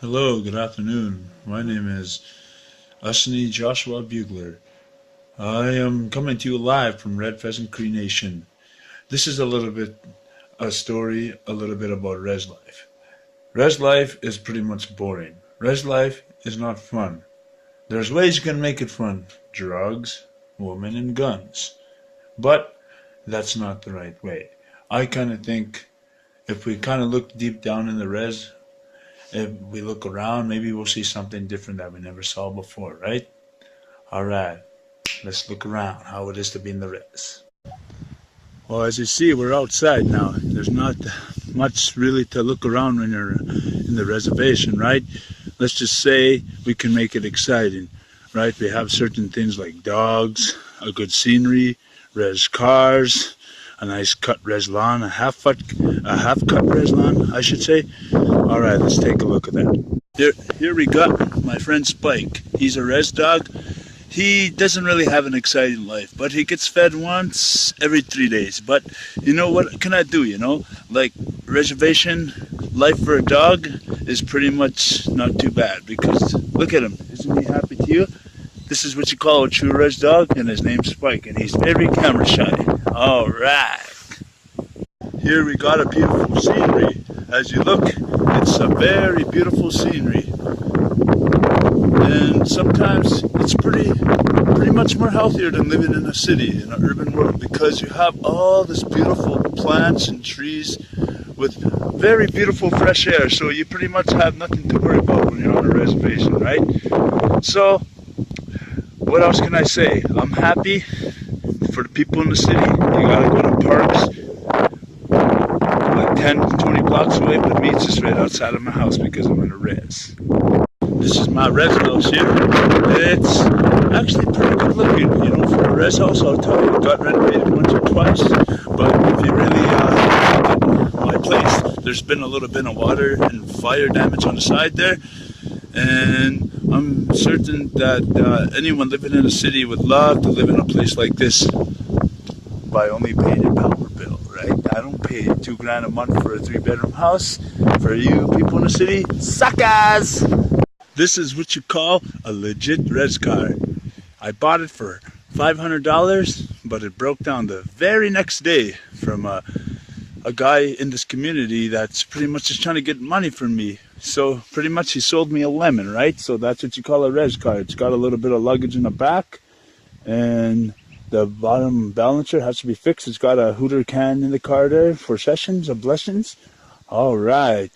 Hello, good afternoon. My name is Asinie Joshua Bugler. I am coming to you live from Red Pheasant Cree Nation. This is a story a little bit about res life. Res life is pretty much boring. Res life is not fun. There's ways you can make it fun. Drugs, women, and guns. But that's not the right way. I kind of think if we kind of look deep down in the res, if we look around, maybe we'll see something different that we never saw before, right? Alright, let's look around, how it is to be in the res. Well, as you see, we're outside now. There's not much really to look around when you're in the reservation, right? Let's just say we can make it exciting, right? We have certain things like dogs, a good scenery, res cars, a nice cut res lawn, a half cut res lawn, I should say. All right, let's take a look at that. Here we got my friend Spike. He's a res dog. He doesn't really have an exciting life, but he gets fed once every 3 days. But you know what can I do, you know? Like reservation life for a dog is pretty much not too bad because look at him. Isn't he happy to you? This is what you call a true res dog, and his name's Spike, and he's very camera shy. All right. Here we got a beautiful scenery. As you look, it's a very beautiful scenery. And sometimes it's pretty much more healthier than living in a city, in an urban world, because you have all this beautiful plants and trees with very beautiful fresh air. So you pretty much have nothing to worry about when you're on a reservation, right? So, what else can I say? I'm happy for the people in the city. You gotta go to parks like 10, 20 blocks away, but me, it's just right outside of my house because I'm in a res. This is my res house here. It's actually pretty good looking, you know, for a res house. I'll tell you, it got renovated once or twice, but if you really look at my place, there's been a little bit of water and fire damage on the side there, and I'm certain that anyone living in a city would love to live in a place like this by only paying your power bill, right? I don't pay $2 a month for a 3-bedroom house. For you people in the city, suckers! This is what you call a legit res car. I bought it for $500, but it broke down the very next day from a guy in this community that's pretty much just trying to get money from me. So pretty much he sold me a lemon, right? So that's what you call a res car. It's got a little bit of luggage in the back, and the bottom balancer has to be fixed. It's got a hooter can in the car there for sessions of blessings. All right.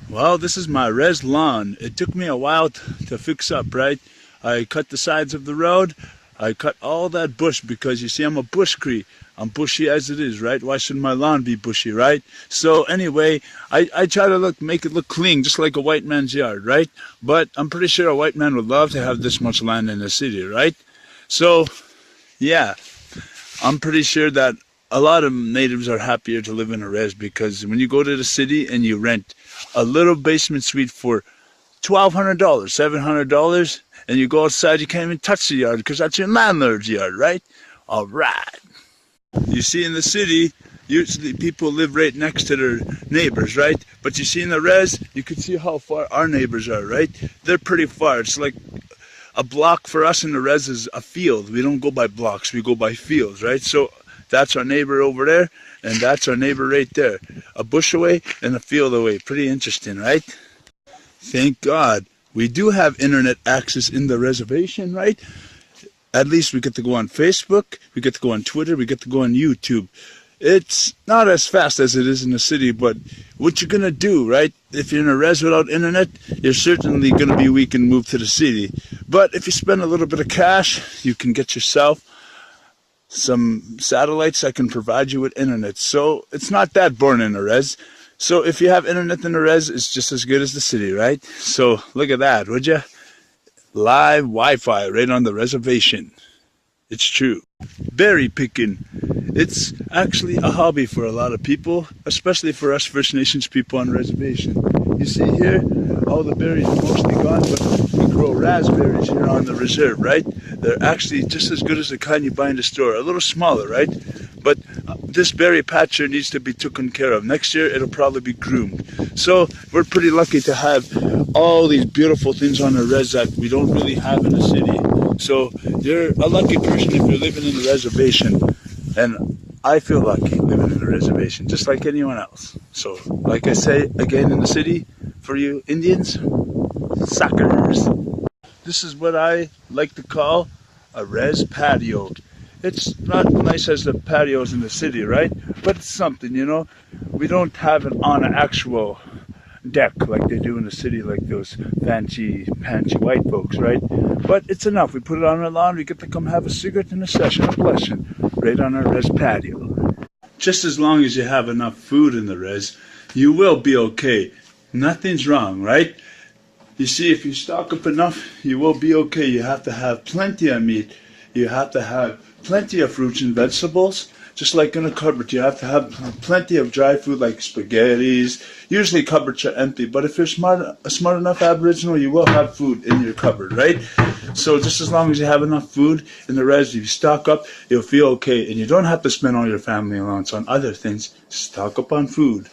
Well, this is my res lawn. It took me a while to fix up, right? I cut the sides of the road. I cut all that bush because, you see, I'm a bush Cree. I'm bushy as it is, right? Why shouldn't my lawn be bushy, right? So anyway, I try to make it look clean, just like a white man's yard, right? But I'm pretty sure a white man would love to have this much land in the city, right? So, yeah, I'm pretty sure that a lot of natives are happier to live in a res because when you go to the city and you rent a little basement suite for $1,200, $700, and you go outside, you can't even touch the yard because that's your landlord's yard, right? All right. You see, in the city, usually people live right next to their neighbors, right? But you see in the res, you can see how far our neighbors are, right? They're pretty far. It's like a block for us in the res is a field. We don't go by blocks, we go by fields, right? So that's our neighbor over there, and that's our neighbor right there. A bush away and a field away. Pretty interesting, right? Thank God we do have internet access in the reservation, right? At least we get to go on Facebook, we get to go on Twitter, we get to go on YouTube. It's not as fast as it is in the city, but what you're going to do, right? If you're in a res without internet, you're certainly going to be weak and move to the city. But if you spend a little bit of cash, you can get yourself some satellites that can provide you with internet. So it's not that boring in a res. So if you have internet in the res, it's just as good as the city, right? So look at that, would you? Live Wi-Fi right on the reservation. It's true. Berry picking. It's actually a hobby for a lot of people, especially for us First Nations people on the reservation. You see here, all the berries are mostly gone, but we grow raspberries here on the reserve, right? They're actually just as good as the kind you buy in the store. A little smaller, right? But this berry patch here needs to be taken care of. Next year it'll probably be groomed. So we're pretty lucky to have all these beautiful things on the res that we don't really have in the city. So you're a lucky person if you're living in a reservation, and I feel lucky living in a reservation just like anyone else. So like I say again, in the city, for you Indians, suckers. This is what I like to call a res patio. It's not nice as the patios in the city, right? But it's something, you know. We don't have it on an actual deck like they do in the city, like those fancy white folks, right? But it's enough. We put it on our lawn. We get to come have a cigarette and a session of blessing right on our res patio. Just as long as you have enough food in the res, you will be okay. Nothing's wrong, right? You see, if you stock up enough, you will be okay. You have to have plenty of meat. You have to have plenty of fruits and vegetables. Just like in a cupboard, you have to have plenty of dry food like spaghettis. Usually cupboards are empty, but if you're a smart enough Aboriginal, you will have food in your cupboard, right? So just as long as you have enough food in the res, if you stock up, you'll feel okay. And you don't have to spend all your family allowance on other things. Stock up on food.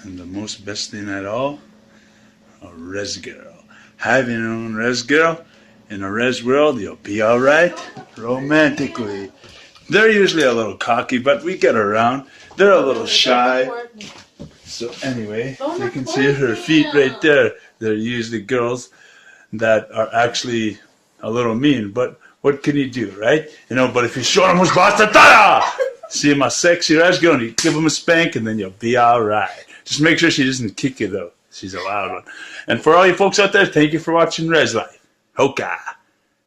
And the most best thing at all, a res girl. Having your own res girl in a res world, you'll be alright romantically. They're usually a little cocky, but we get around. They're a little shy. So anyway, you can see her feet right there. They're usually girls that are actually a little mean, but what can you do, right? You know, but if you show them who's boss, see him a sexy res girl, and you give him a spank, and then you'll be alright. Just make sure she doesn't kick you though. She's a loud one. And for all you folks out there, thank you for watching Res Life. Hoka.